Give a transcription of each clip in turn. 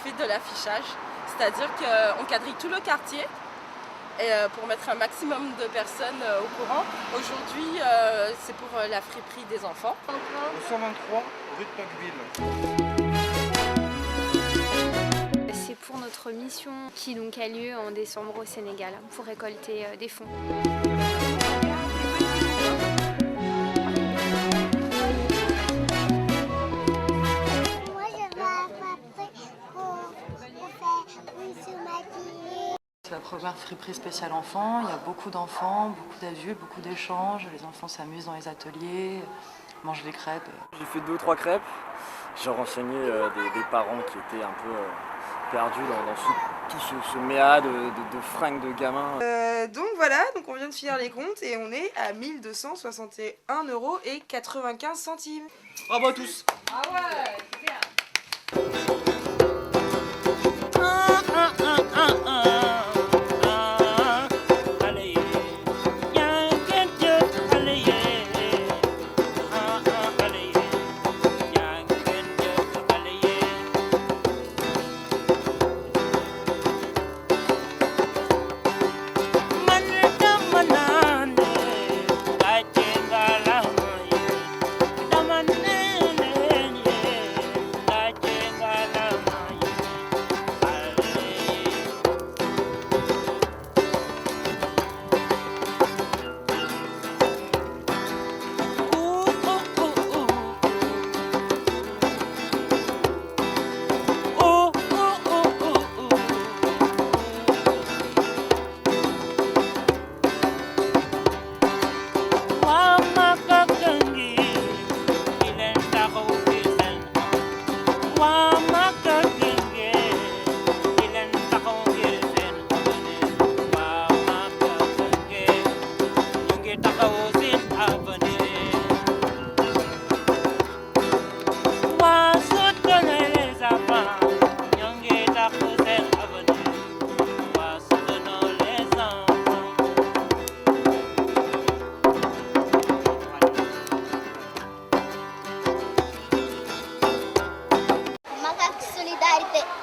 fait de l'affichage, c'est-à-dire qu'on quadrille tout le quartier et, pour mettre un maximum de personnes au courant. Aujourd'hui, c'est pour la friperie des enfants. Au 123 rue de Pacqueville. C'est pour notre mission qui donc a lieu en décembre au Sénégal pour récolter des fonds. C'est la première friperie spéciale enfants. Il y a beaucoup d'enfants, beaucoup d'adultes, beaucoup d'échanges. Les enfants s'amusent dans les ateliers, mangent des crêpes. J'ai fait 2 ou 3 crêpes. J'ai renseigné des parents qui étaient un peu perdus dans tout ce méa de fringues de gamins. Donc voilà, donc on vient de finir les comptes et on est à 1 261 € et 95 centimes. Bravo à tous! Ah ouais, super.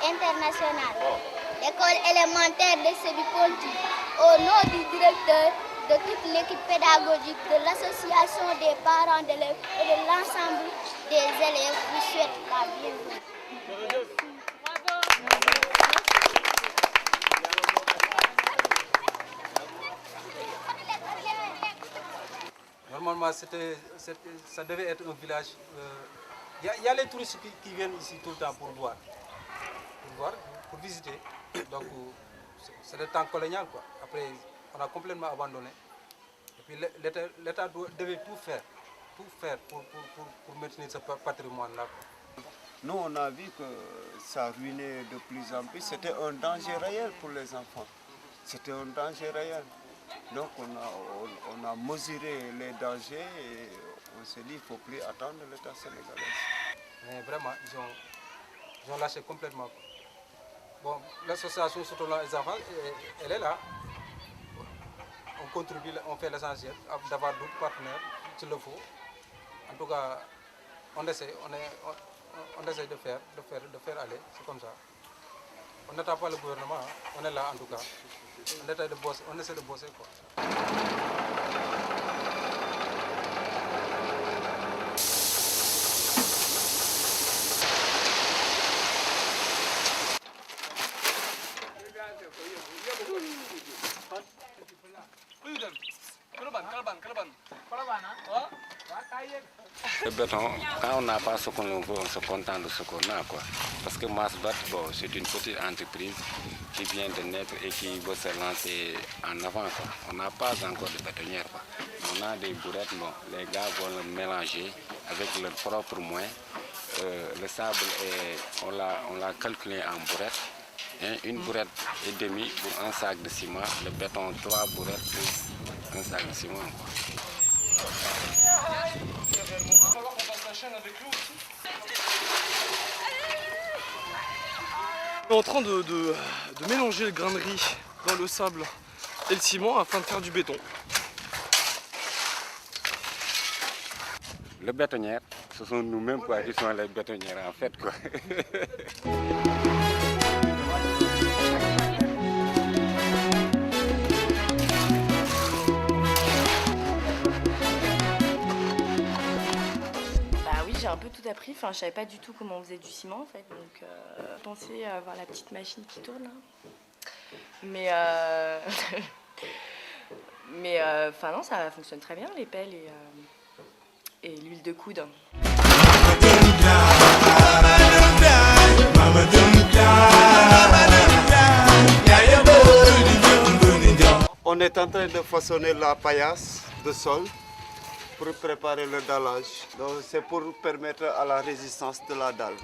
Internationale, l'école élémentaire de Sébiponti, au nom du directeur, de toute l'équipe pédagogique, de l'association des parents d'élèves et de l'ensemble des élèves, vous souhaite la bienvenue. Normalement, ça devait être un village. Il y a les touristes qui viennent ici tout le temps pour voir, pour visiter. Donc, c'est le temps colonial, quoi. Après, on a complètement abandonné. Et puis, l'État devait tout faire pour maintenir ce patrimoine-là. Nous, on a vu que ça ruinait de plus en plus. C'était un danger réel pour les enfants. C'était un danger réel. Donc, on a mesuré les dangers et on s'est dit qu'il ne faut plus attendre l'État sénégalais. Mais vraiment, ils ont lâché complètement. Bon, l'association Soutenons les enfants, elle est là. On contribue, on fait l'essentiel d'avoir d'autres partenaires s'il le faut. En tout cas, on essaie de faire aller, c'est comme ça. On n'attend pas le gouvernement, hein. On est là en tout cas. On essaie de bosser, quoi. Le béton, quand on n'a pas ce qu'on veut, on se contente de ce qu'on a, quoi. Parce que Masbat, bon, c'est une petite entreprise qui vient de naître et qui veut se lancer en avant, quoi. On n'a pas encore de bétonnière, quoi. On a des bourrettes, bon, les gars vont le mélanger avec leurs propres moyens. Le sable, on l'a calculé en bourrettes. Hein, une bourrette et demie pour un sac de ciment. Le béton, 3 bourrettes pour un sac de ciment, quoi. On est en train de mélanger le grain de riz dans le sable et le ciment afin de faire du béton. Les bétonnières, ce sont nous-mêmes, quoi, qui sont les bétonnières en fait, quoi. tout appris. Enfin, je savais pas du tout comment on faisait du ciment en fait. Donc, je pensais avoir la petite machine qui tourne. Là. Mais, enfin non, ça fonctionne très bien, les pelles et l'huile de coude. On est en train de façonner la paillasse de sol pour préparer le dallage. Donc c'est pour permettre à la résistance de la dalle.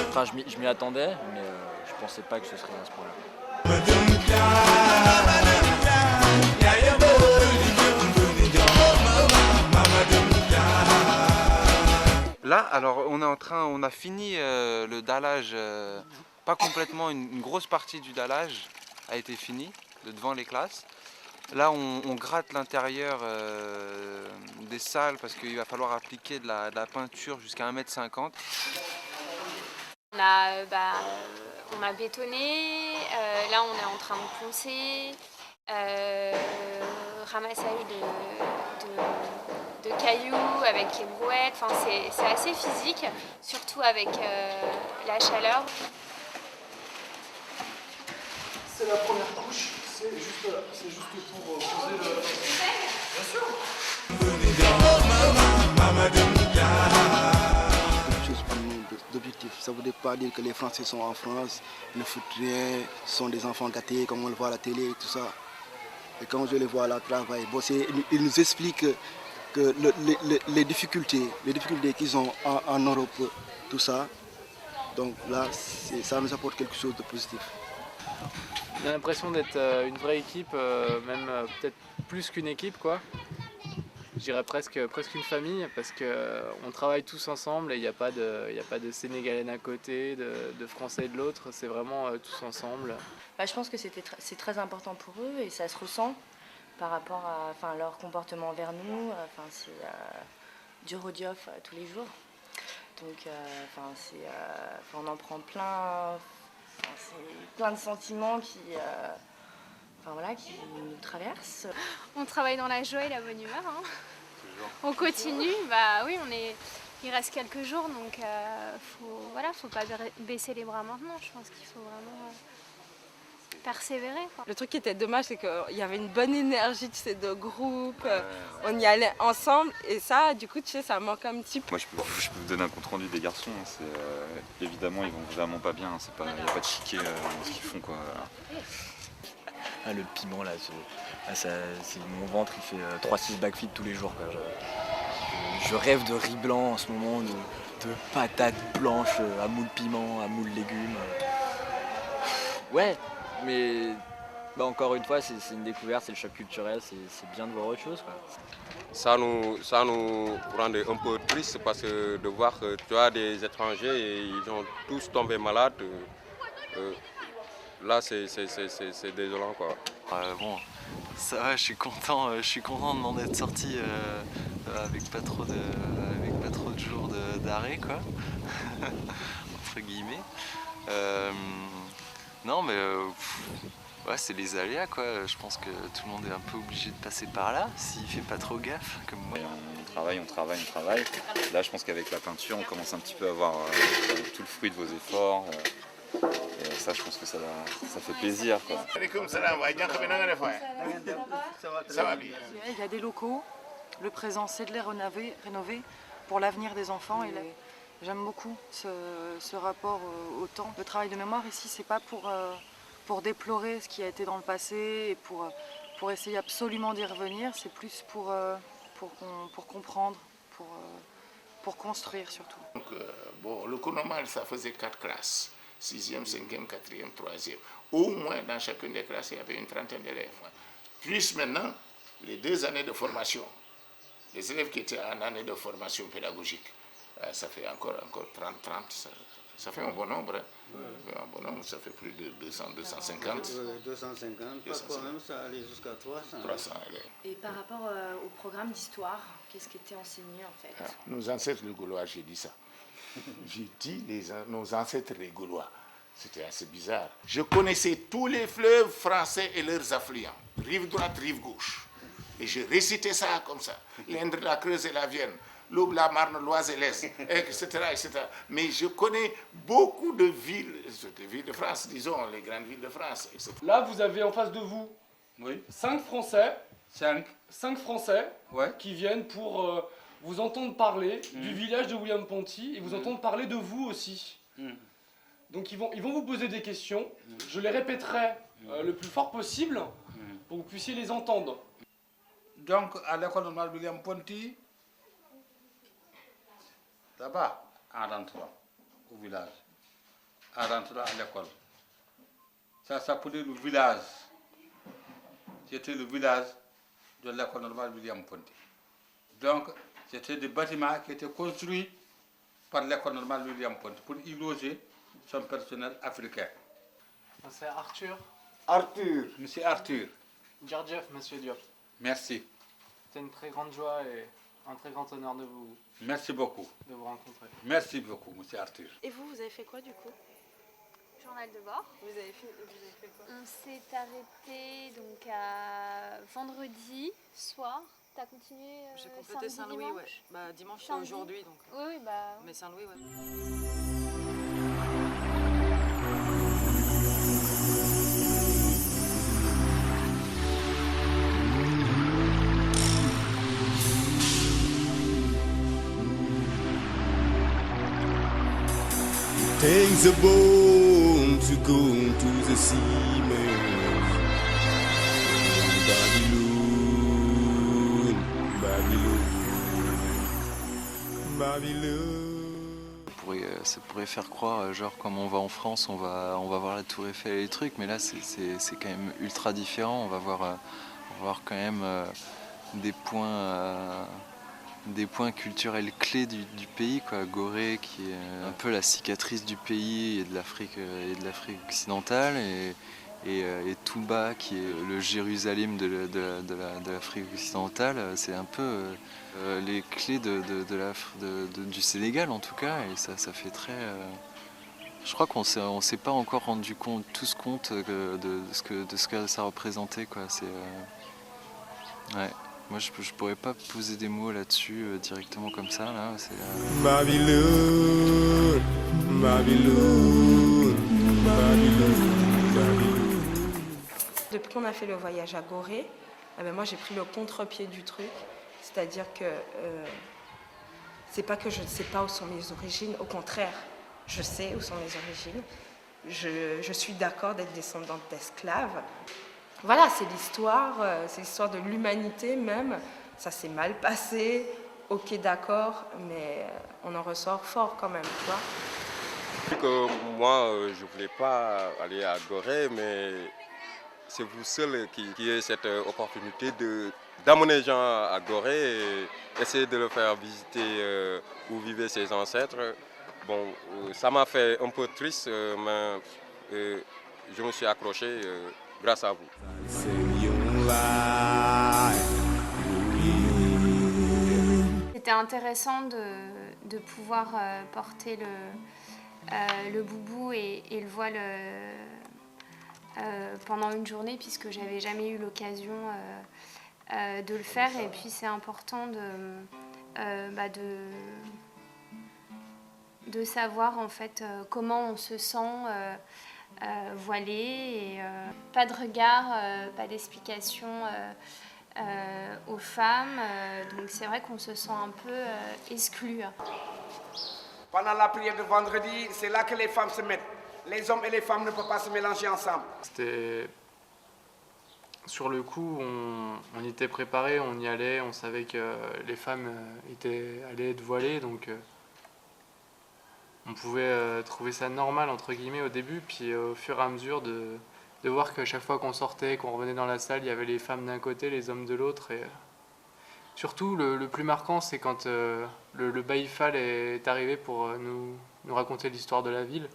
Enfin, je m'y attendais, mais je pensais pas que ce serait à ce point-là. Là, alors on a fini le dallage, pas complètement, une grosse partie du dallage a été finie, devant les classes. Là, on gratte l'intérieur des salles parce qu'il va falloir appliquer de la peinture jusqu'à 1,50 m. On a bétonné, là on est en train de poncer, ramassage de cailloux avec les brouettes, enfin, c'est assez physique, surtout avec la chaleur. C'est la première couche, c'est juste là, c'est juste pour poser le... Bien sûr. D'objectif. Ça ne veut pas dire que les Français sont en France, ne foutent rien, sont des enfants gâtés comme on le voit à la télé et tout ça. Et quand je les vois là travailler, ils nous expliquent que les difficultés qu'ils ont en Europe, tout ça, donc là, ça nous apporte quelque chose de positif. On a l'impression d'être une vraie équipe, même peut-être plus qu'une équipe, quoi. Je dirais presque une famille, parce qu'on travaille tous ensemble et il n'y a pas de Sénégalais d'un côté, de Français de l'autre, c'est vraiment tous ensemble. Je pense que c'est très important pour eux et ça se ressent par rapport à leur comportement envers nous. C'est du rodiof tous les jours. Donc on en prend plein, c'est plein de sentiments qui nous traversent. On travaille dans la joie et la bonne humeur. Hein. On continue, oui, il reste quelques jours, donc faut pas baisser les bras maintenant. Je pense qu'il faut vraiment persévérer, quoi. Le truc qui était dommage, c'est qu'il y avait une bonne énergie, tu sais, de groupe, on y allait ensemble, et ça, du coup, tu sais, ça manque un petit peu. Moi, je peux vous donner un compte rendu des garçons, évidemment, ils vont vraiment pas bien, il n'y a pas de chiquet dans ce qu'ils font, quoi. Ah, le piment là, mon ventre il fait 3-6 backflips tous les jours, quoi. Je rêve de riz blanc en ce moment, de patates blanches à moule piment, à moule légumes. Ouais, mais encore une fois c'est une découverte, c'est le choc culturel, c'est bien de voir autre chose, quoi. Ça nous rendait un peu triste parce que de voir que tu as des étrangers et ils ont tous tombé malades. Là, c'est désolant, quoi. Bon, ça va, je suis content de m'en être sorti avec pas trop de jours d'arrêt, quoi. Entre guillemets. Non, mais ouais, c'est les aléas, quoi. Je pense que tout le monde est un peu obligé de passer par là, s'il fait pas trop gaffe, comme moi. On travaille. Là, je pense qu'avec la peinture, on commence un petit peu à voir tout le fruit de vos efforts. Et ça, je pense que ça fait plaisir, quoi. Ça va bien. Il y a des locaux. Le présent, c'est de les rénover pour l'avenir des enfants. Et j'aime beaucoup ce rapport au temps. Le travail de mémoire ici, c'est pas pour déplorer ce qui a été dans le passé et pour essayer absolument d'y revenir. C'est plus pour comprendre, pour construire surtout. Donc, le cours normal, ça faisait 4 classes. 6e, 5e, 4e, 3e. Au moins, dans chacune des classes, il y avait une trentaine d'élèves. Plus maintenant, les 2 années de formation. Les élèves qui étaient en année de formation pédagogique, ça fait encore 30, ça fait un bon nombre. Un bon nombre, ça fait plus de 200, 250. 250, parfois même ça allait jusqu'à 300. 300 élèves. Et par rapport au programme d'histoire, qu'est-ce qui était enseigné en fait? Nos ancêtres les Gaulois, j'ai dit ça. J'ai dit nos ancêtres les Gaulois. C'était assez bizarre. Je connaissais tous les fleuves français et leurs affluents. rive droite, rive gauche. Et j'ai récité ça comme ça. L'Indre, la Creuse et la Vienne, l'Aube, la Marne, l'Oise et l'Est, etc., etc. Mais je connais beaucoup de villes de France, disons, les grandes villes de France, etc. Là, vous avez en face de vous 5 Français. 5 Français qui viennent pour vous entendre parler du village de William Ponty et vous entendre parler de vous aussi. Donc ils vont vous poser des questions. Je les répéterai le plus fort possible pour que vous puissiez les entendre. Donc, à l'école normale William Ponty, là-bas, en rentrant au village, en rentrant à l'école, ça s'appelait le village. C'était le village de l'école normale William Ponty. Donc, c'était des bâtiments qui étaient construits par l'école normale William Ponty pour y loger son personnel africain. C'est Arthur. Arthur, monsieur Arthur. Djardjeff, monsieur Diop. Merci. C'est une très grande joie et un très grand honneur de vous Merci beaucoup. de vous rencontrer. Merci beaucoup, monsieur Arthur. Et vous avez fait quoi du coup? Journal de bord. Vous avez fait quoi? On s'est arrêté donc à vendredi soir. T'as continué J'ai complété samedi, Saint-Louis, dimanche? ouais. Bah, dimanche, c'est Samedi. aujourd'hui, donc. Oui, bah. Mais Saint-Louis, ouais. Takes a bone to go to the sea, Ça pourrait faire croire, genre comme on va en France, on va voir la Tour Eiffel et les trucs, mais là c'est quand même ultra différent. On va voir quand même des points culturels clés du pays, quoi. Gorée qui est un peu la cicatrice du pays et de l'Afrique occidentale, et Touba qui est le Jérusalem de l'Afrique occidentale. C'est un peu les clés du Sénégal en tout cas, et ça fait très... Je crois qu'on s'est pas encore rendu tous compte de ce que ça représentait, quoi. Ouais. Moi je pourrais pas poser des mots là-dessus directement comme ça là. Babylone, Babylone, Babylone. Depuis qu'on a fait le voyage à Gorée, moi j'ai pris le contre-pied du truc. C'est-à-dire que c'est pas que je ne sais pas où sont mes origines, au contraire, je sais où sont mes origines. Je suis d'accord d'être descendante d'esclaves. Voilà, c'est l'histoire de l'humanité même. Ça s'est mal passé, ok d'accord, mais on en ressort fort quand même, tu vois. Que moi, je ne voulais pas aller à Gorée, mais c'est vous seul qui avez cette opportunité d'amener les gens à Gorée et essayer de leur faire visiter où vivaient ses ancêtres. Bon, ça m'a fait un peu triste, mais je me suis accroché grâce à vous. C'était intéressant de pouvoir porter le boubou et le voile pendant une journée, puisque j'avais jamais eu l'occasion de le faire. Et puis c'est important de savoir en fait comment on se sent voilé, et pas de regard, pas d'explication aux femmes, donc c'est vrai qu'on se sent un peu exclu. Pendant la prière de vendredi, c'est là que les femmes se mettent. Les hommes et les femmes ne peuvent pas se mélanger ensemble. C'était... Sur le coup, on y était préparé, on y allait, on savait que les femmes allaient être voilées, donc on pouvait trouver ça normal entre guillemets au début, puis au fur et à mesure de voir qu'à chaque fois qu'on sortait, qu'on revenait dans la salle, il y avait les femmes d'un côté, les hommes de l'autre. Et surtout, le plus marquant, c'est quand le Baïfal est arrivé pour nous raconter l'histoire de la ville,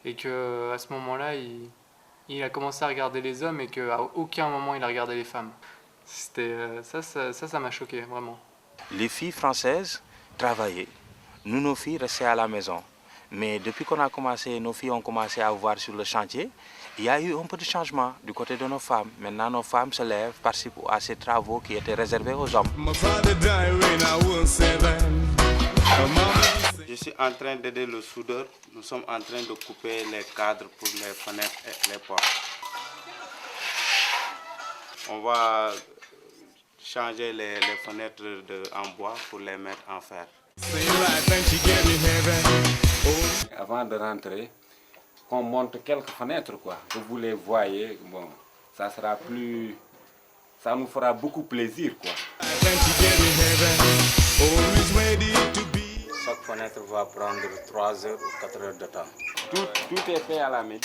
et qu'à ce moment-là, il a commencé à regarder les hommes et qu'à aucun moment il a regardé les femmes. Ça m'a choqué, vraiment. Les filles françaises travaillaient, nous nos filles restaient à la maison. Mais depuis qu'on a commencé, nos filles ont commencé à voir sur le chantier, il y a eu un peu de changement du côté de nos femmes. Maintenant, nos femmes se lèvent, participent à ces travaux qui étaient réservés aux hommes. Je suis en train d'aider le soudeur. Nous sommes en train de couper les cadres pour les fenêtres et les portes. On va changer les fenêtres en bois pour les mettre en fer. Avant de rentrer, qu'on monte quelques fenêtres, quoi, que vous les voyez, bon, ça sera plus, ça nous fera beaucoup plaisir, quoi. Chaque fenêtre va prendre 3 heures ou 4 heures de temps. Tout est fait à la main.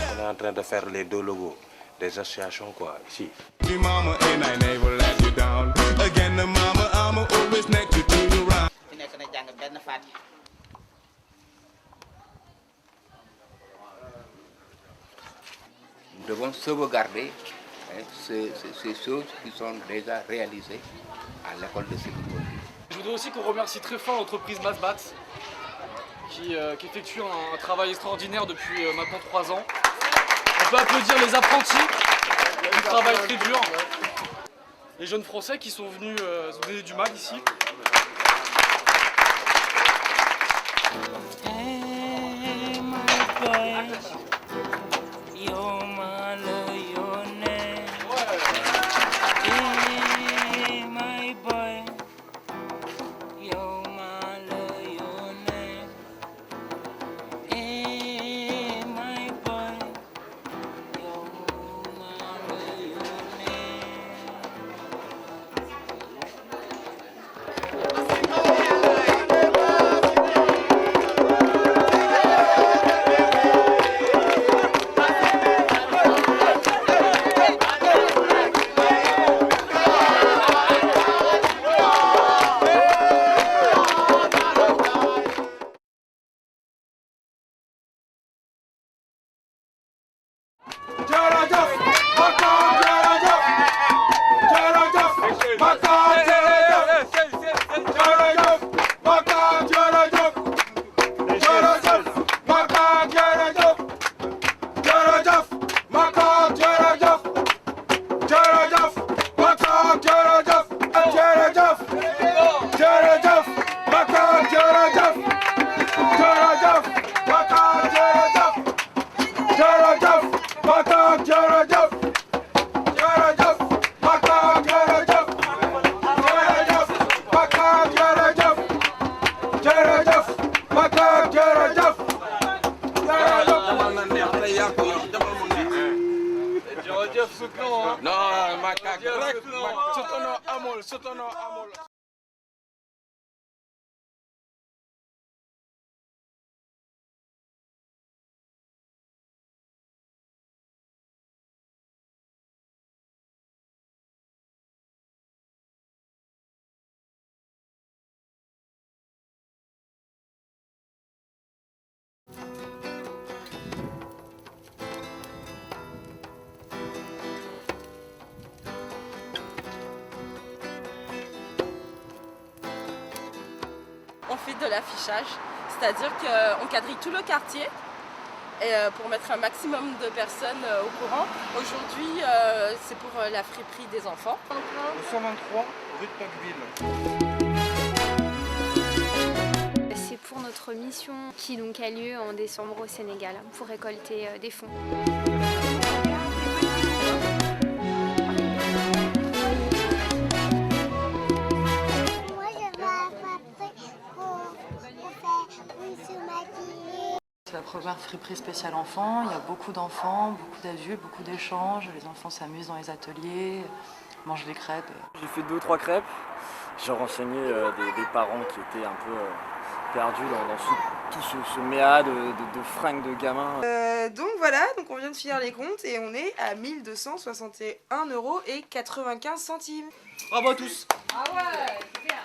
On est en train de faire les 2 logos des associations, quoi, ici. Nous devons sauvegarder ces choses qui sont déjà réalisées à l'école de Sékou. Je voudrais aussi qu'on remercie très fort l'entreprise Masbat qui effectue un travail extraordinaire depuis maintenant 3 ans. On peut applaudir les apprentis qui travaillent très dur. Les jeunes Français qui sont venus se donner du mag ici. On fait de l'affichage, c'est-à-dire qu'on quadrille tout le quartier et pour mettre un maximum de personnes au courant. Aujourd'hui, c'est pour la friperie des enfants. Au 123 rue de Tocqueville. C'est pour notre mission qui donc a lieu en décembre au Sénégal pour récolter des fonds. C'est la première friperie spéciale enfants. Il y a beaucoup d'enfants, beaucoup d'adultes, beaucoup d'échanges. Les enfants s'amusent dans les ateliers, mangent des crêpes. J'ai fait 2 ou 3 crêpes. J'ai renseigné des parents qui étaient un peu perdus dans tout ce méa de fringues de gamins. Donc voilà, donc on vient de finir les comptes et on est à 1 261,95 €. Bravo à tous. Ah ouais, super.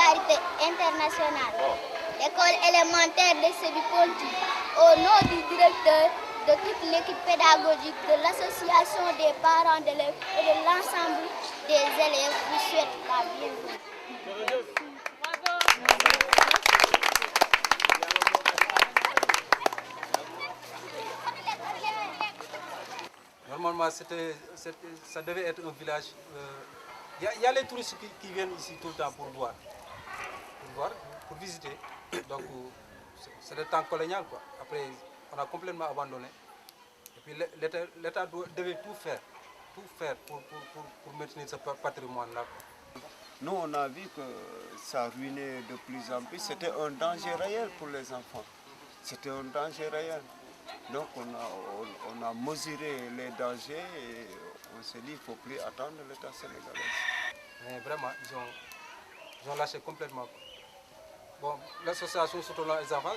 solidarité internationale, l'école élémentaire de Sébi-Ponty, au nom du directeur, de toute l'équipe pédagogique, de l'association des parents d'élèves et de l'ensemble des élèves, vous souhaite la bienvenue. Normalement, ça devait être un village. Il y a les touristes qui viennent ici tout le temps pour voir, pour visiter. Donc, c'est le temps colonial, quoi. Après, on a complètement abandonné. Et puis, l'État devait tout faire pour maintenir ce patrimoine-là. Nous, on a vu que ça ruinait de plus en plus. C'était un danger réel pour les enfants. C'était un danger réel. Donc on a mesuré les dangers et on s'est dit qu'il ne faut plus attendre l'État sénégalais. Mais vraiment, ils ont lâché complètement. Bon, l'association Soutenons les enfants,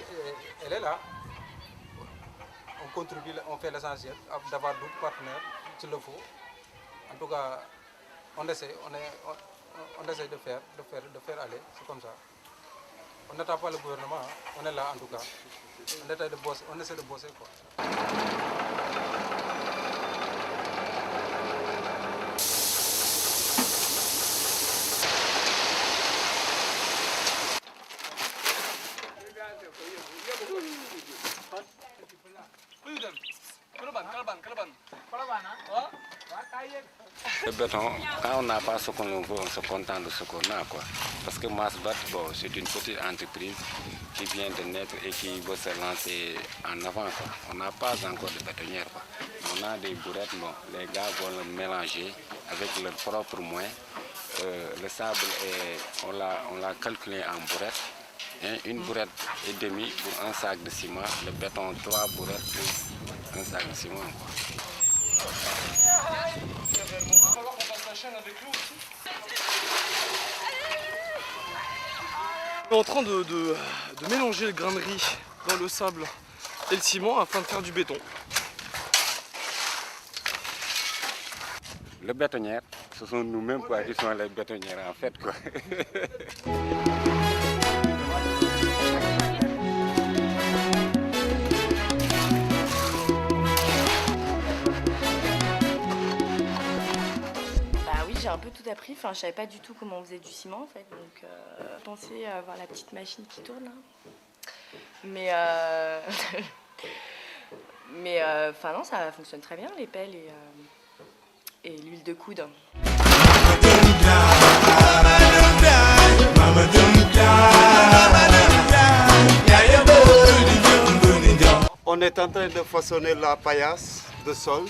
elle est là. On contribue, on fait l'essentiel, d'avoir d'autres partenaires s'il le faut. En tout cas, on essaie de faire aller, c'est comme ça. On n'attend pas le gouvernement, hein. On est là en tout cas. On essaie de bosser quoi. Le béton, quand on n'a pas ce qu'on veut, on se contente de ce qu'on a, quoi. Parce que Masbat, bon, c'est une petite entreprise qui vient de naître et qui veut se lancer en avant, quoi. On n'a pas encore de bétonnière, quoi. On a des bourrettes, bon, les gars vont le mélanger avec leurs propres moyens. Le sable, on l'a calculé en bourrettes. Hein, une bourrette et demie pour un sac de ciment. Le béton, 3 bourrettes plus un sac de ciment, quoi. On est en train de mélanger le grain de riz dans le sable et le ciment afin de faire du béton. Le bétonnière, ce sont nous-mêmes quoi, qui sont les bétonnières en fait, quoi. J'ai un peu tout appris, enfin je savais pas du tout comment on faisait du ciment en fait, donc je pensais avoir la petite machine qui tourne là. Mais enfin non, ça fonctionne très bien, les pelles et l'huile de coude. On est en train de façonner la paillasse de sol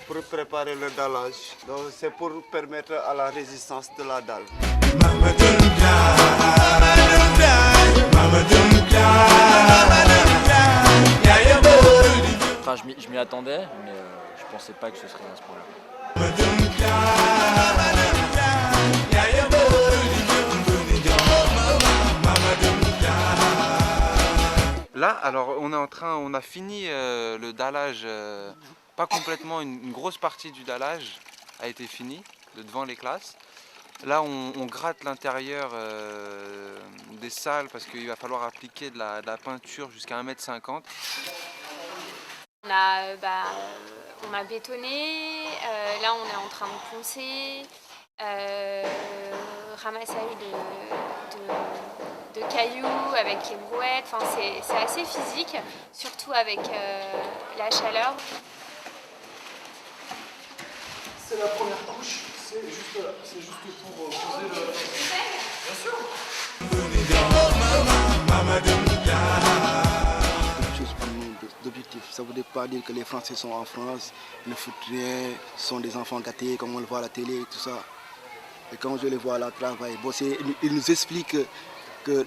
pour préparer le dallage. Donc c'est pour permettre à la résistance de la dalle. Enfin, je m'y attendais, mais je pensais pas que ce serait à ce point-là. Là, alors on a fini le dallage, pas complètement, une grosse partie du dallage a été finie, de devant les classes. Là, on gratte l'intérieur des salles parce qu'il va falloir appliquer de la peinture jusqu'à 1,50 m. On a bétonné, là on est en train de poncer, ramassage de cailloux avec les brouettes, enfin, c'est assez physique, surtout avec la chaleur. C'est la première couche, c'est juste pour poser le... Bien sûr. D'objectifs. Ça ne veut pas dire que les Français sont en France, ne foutent rien, sont des enfants gâtés comme on le voit à la télé et tout ça. Et quand je les vois là travailler, ils nous expliquent que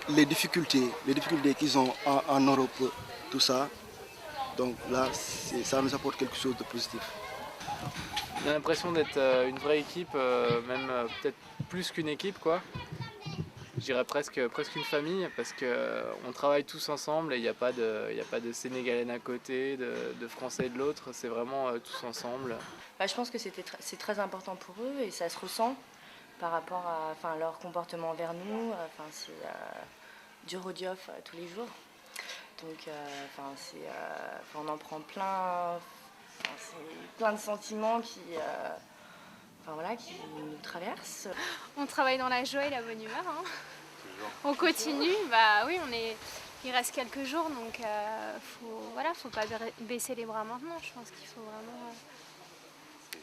les difficultés qu'ils ont en Europe, tout ça, donc là, ça nous apporte quelque chose de positif. On a l'impression d'être une vraie équipe, même peut-être plus qu'une équipe, quoi. Je dirais presque une famille, parce qu'on travaille tous ensemble et il n'y a pas de Sénégalais d'un côté, de Français de l'autre, c'est vraiment tous ensemble. Je pense que c'est très important pour eux et ça se ressent par rapport à leur comportement envers nous. C'est dur au diof tous les jours. Donc on en prend plein, plein de sentiments qui nous traversent. On travaille dans la joie et la bonne humeur. Hein. On continue, bah oui, il reste quelques jours, donc faut pas baisser les bras maintenant. Je pense qu'il faut vraiment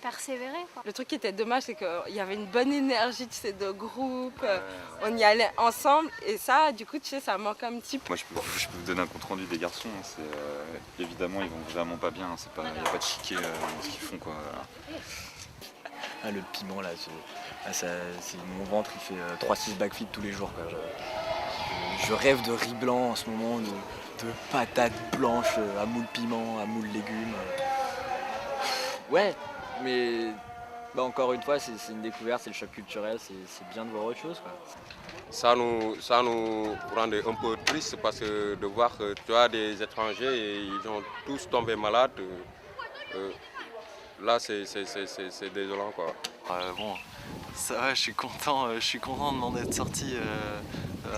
persévérer, quoi. Le truc qui était dommage, c'est qu'il y avait une bonne énergie, tu sais, de groupe. On y allait ensemble et ça, du coup, tu sais, ça manque un petit peu. Moi, je peux vous donner un compte rendu des garçons. Évidemment, ils vont vraiment pas bien. Il n'y a pas de chiquet dans ce qu'ils font, quoi. Ah, le piment là, mon ventre il fait 3-6 backflips tous les jours, quoi. Je rêve de riz blanc en ce moment, de patates blanches à moule piment, à moule légumes. Ouais, mais encore une fois c'est une découverte, c'est le choc culturel, c'est bien de voir autre chose, quoi. Ça nous rendait un peu triste parce que de voir que tu as des étrangers et ils ont tous tombé malades. Là, c'est désolant, quoi. Bon, ça va, je suis content de m'en être sorti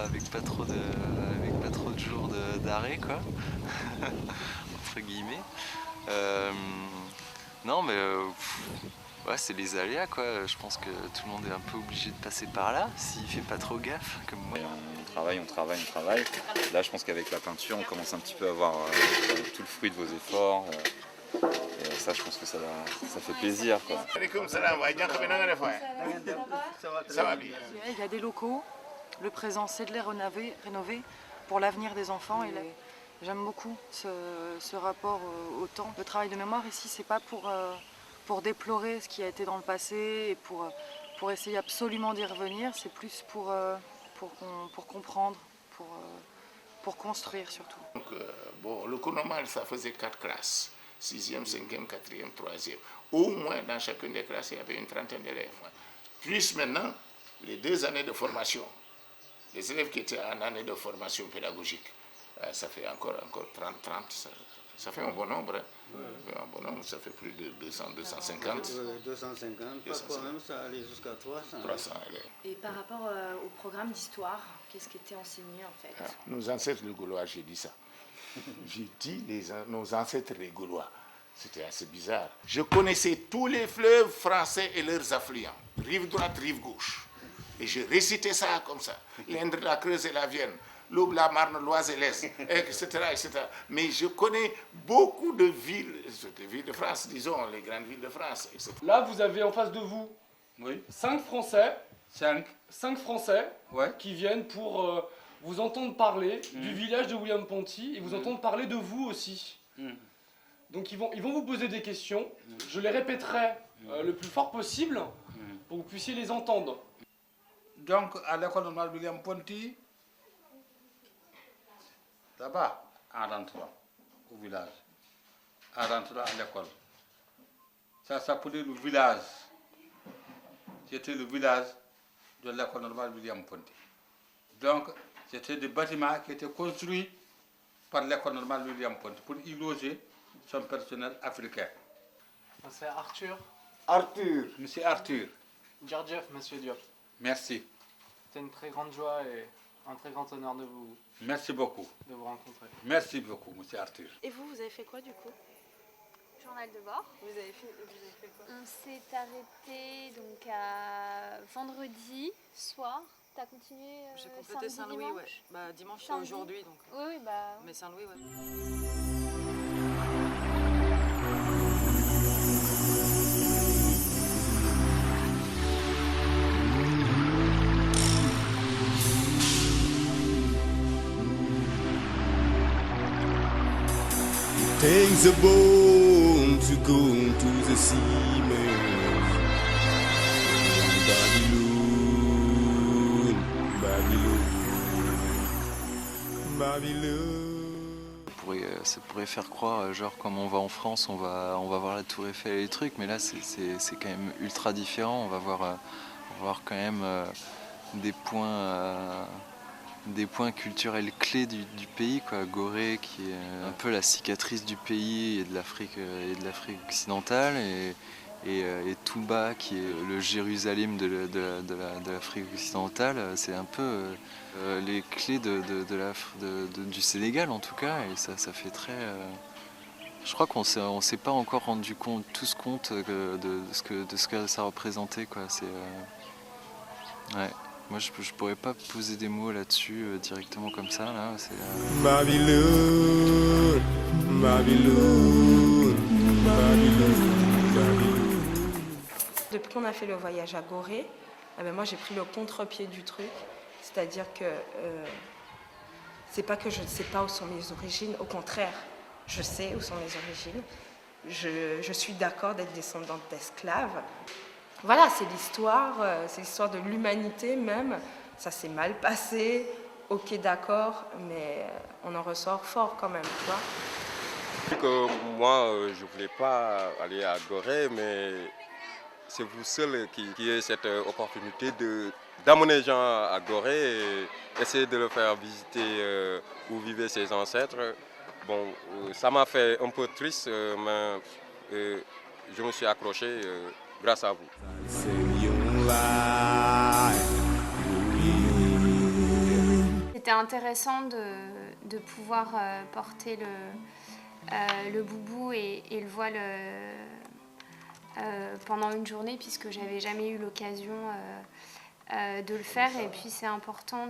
avec pas trop de jours d'arrêt, quoi. Entre guillemets. Non, mais ouais, c'est les aléas, quoi. Je pense que tout le monde est un peu obligé de passer par là, s'il fait pas trop gaffe, comme moi. On travaille. Là, je pense qu'avec la peinture, on commence un petit peu à voir tout le fruit de vos efforts. Et ça, je pense que ça fait plaisir, quoi. Ça va bien. Il y a des locaux, le présent c'est de les rénover pour l'avenir des enfants. Et j'aime beaucoup ce rapport au temps. Le travail de mémoire ici, c'est pas pour déplorer ce qui a été dans le passé et pour essayer absolument d'y revenir, c'est plus pour comprendre, pour construire surtout. Donc, le cours normal, ça faisait 4 classes. 6e, 5e, 4e, 3e. Au moins, dans chacune des classes, il y avait une trentaine d'élèves. Plus maintenant, les 2 années de formation. Les élèves qui étaient en année de formation pédagogique, ça fait encore 30, ça fait un bon nombre. Un bon nombre, ça fait plus de 200, 250. 250, parfois même ça allait jusqu'à 300. 300 élèves. Et par rapport au programme d'histoire, qu'est-ce qui était enseigné en fait? Nos ancêtres les Gaulois, j'ai dit ça. J'ai dit nos ancêtres les Gaulois. C'était assez bizarre. Je connaissais tous les fleuves français et leurs affluents, rive droite, rive gauche. Et je récitais ça comme ça. L'Indre, la Creuse et la Vienne, l'Aube, la Marne, l'Oise et l'Est, etc., etc. Mais je connais beaucoup de villes, les villes de France, disons, les grandes villes de France, etc. Là, vous avez en face de vous 5 Français, 5 Français qui viennent pour vous entendre parler du village de William-Ponty et vous entendre parler de vous aussi. Donc ils vont vous poser des questions, je les répéterai le plus fort possible pour que vous puissiez les entendre. Donc à l'école normale William-Ponty, là-bas, en rentrant au village, en rentrant à l'école, ça s'appelait le village. C'était le village de l'école normale William-Ponty. Donc c'était des bâtiments qui étaient construits par l'école normale William-Ponty pour y loger son personnel africain. C'est Arthur. Arthur. Monsieur Arthur. Djardjeff, monsieur Diop. Merci. C'est une très grande joie et un très grand honneur de vous rencontrer. Merci beaucoup, monsieur Arthur. Et vous avez fait quoi du coup? Journal de bord. Vous avez fait quoi? On s'est arrêté donc à vendredi soir. T'as continué J'ai complété Saint-Louis, dimanche? ouais. Bah, dimanche, c'est Samedi. aujourd'hui, donc. Oui, bah. Mais Saint-Louis, ouais. Things are born to go to the sea, Ça pourrait faire croire, genre comme on va en France, on va voir la Tour Eiffel et les trucs, mais là c'est quand même ultra différent. On va voir quand même des points culturels clés du pays, quoi. Gorée qui est un peu la cicatrice du pays et de l'Afrique occidentale, et et Touba qui est le Jérusalem de l'Afrique occidentale, c'est un peu les clés du Sénégal en tout cas, et ça fait très... je crois qu'on s'est pas encore rendu tous compte de ce que ça représentait, quoi. Ouais. Moi je pourrais pas poser des mots là-dessus directement comme ça là. Babylone, Babylone, Babylone. Depuis qu'on a fait le voyage à Gorée, moi j'ai pris le contre-pied du truc, c'est-à-dire que c'est pas que je ne sais pas où sont mes origines, au contraire, je sais où sont mes origines. Je suis d'accord d'être descendante d'esclaves. Voilà, c'est l'histoire de l'humanité même. Ça s'est mal passé, ok d'accord, mais on en ressort fort quand même, tu vois. Que moi, je voulais pas aller à Gorée, mais c'est vous seul qui avez cette opportunité d'amener les gens à Gorée et essayer de leur faire visiter où vivaient ses ancêtres. Bon, ça m'a fait un peu triste, mais je me suis accroché grâce à vous. C'était intéressant de pouvoir porter le boubou et le voile pendant une journée, puisque j'avais jamais eu l'occasion de le faire, et puis c'est important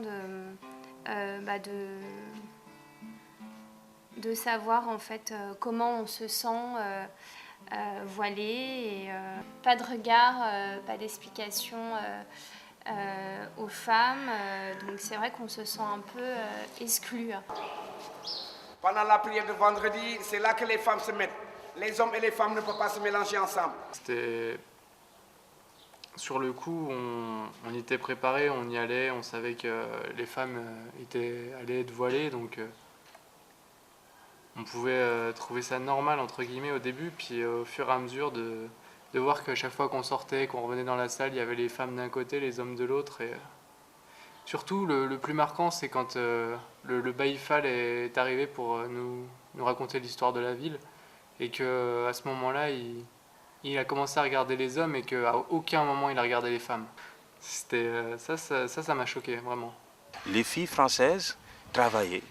de savoir en fait comment on se sent voilé, et pas de regard, pas d'explication aux femmes, donc c'est vrai qu'on se sent un peu exclu. Pendant la prière de vendredi, c'est là que les femmes se mettent. Les hommes et les femmes ne peuvent pas se mélanger ensemble. C'était... Sur le coup, on était préparés, on y allait, on savait que les femmes allaient être voilées, donc on pouvait trouver ça normal entre guillemets au début, puis au fur et à mesure de voir qu'à chaque fois qu'on sortait, qu'on revenait dans la salle, il y avait les femmes d'un côté, les hommes de l'autre, et surtout le plus marquant, c'est quand le Baïfal est arrivé pour nous raconter l'histoire de la ville, et qu'à ce moment-là, il a commencé à regarder les hommes et qu'à aucun moment il a regardé les femmes. Ça m'a choqué, vraiment. Les filles françaises travaillaient,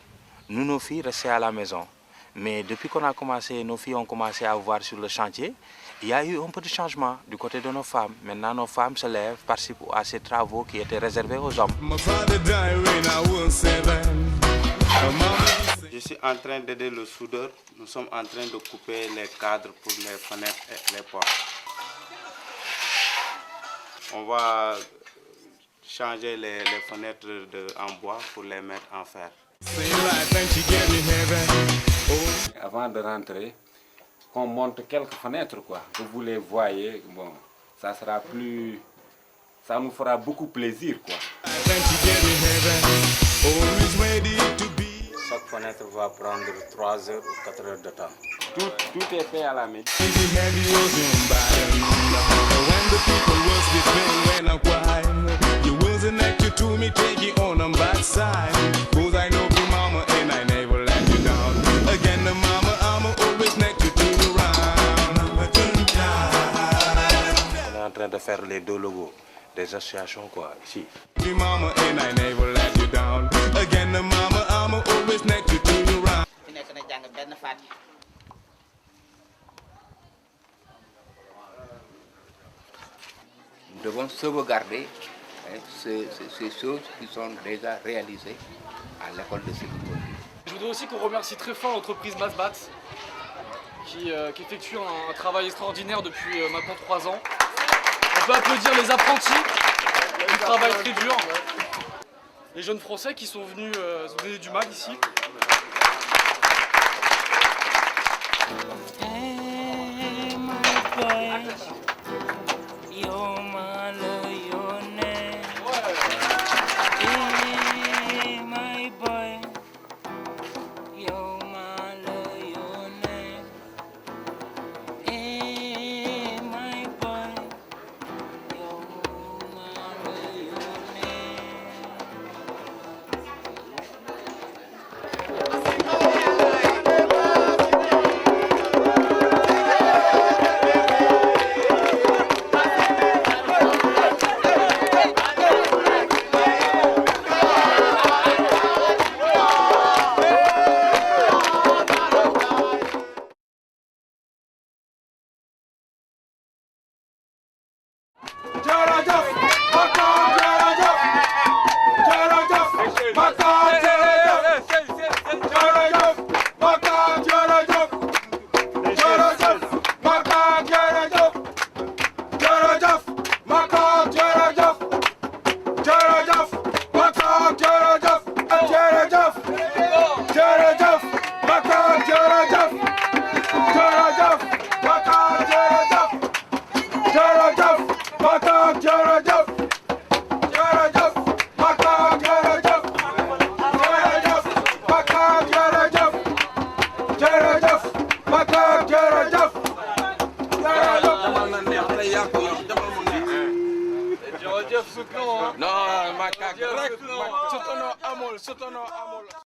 nous, nos filles, restaient à la maison. Mais depuis qu'on a commencé, nos filles ont commencé à voir sur le chantier, il y a eu un petit changement du côté de nos femmes. Maintenant, nos femmes se lèvent, participent à ces travaux qui étaient réservés aux hommes. Je suis en train d'aider le soudeur. Nous sommes en train de couper les cadres pour les fenêtres et les portes. On va changer les fenêtres en bois pour les mettre en fer. Avant de rentrer, qu'on monte quelques fenêtres, quoi, que vous les voyez, bon, ça nous fera beaucoup plaisir, quoi. Chaque fenêtre va prendre 3 heures ou 4 heures de temps. Tout est fait à la main. On est en train de faire les deux logos des associations, quoi, ici. Nous devons sauvegarder ces choses qui sont déjà réalisées à l'école de sécurité. Je voudrais aussi qu'on remercie très fort l'entreprise Masbat qui effectue un travail extraordinaire depuis maintenant 3 ans. On peut applaudir les apprentis, ils travaillent très dur. Les jeunes Français qui sont venus se donner du mal ici. Sotono amol.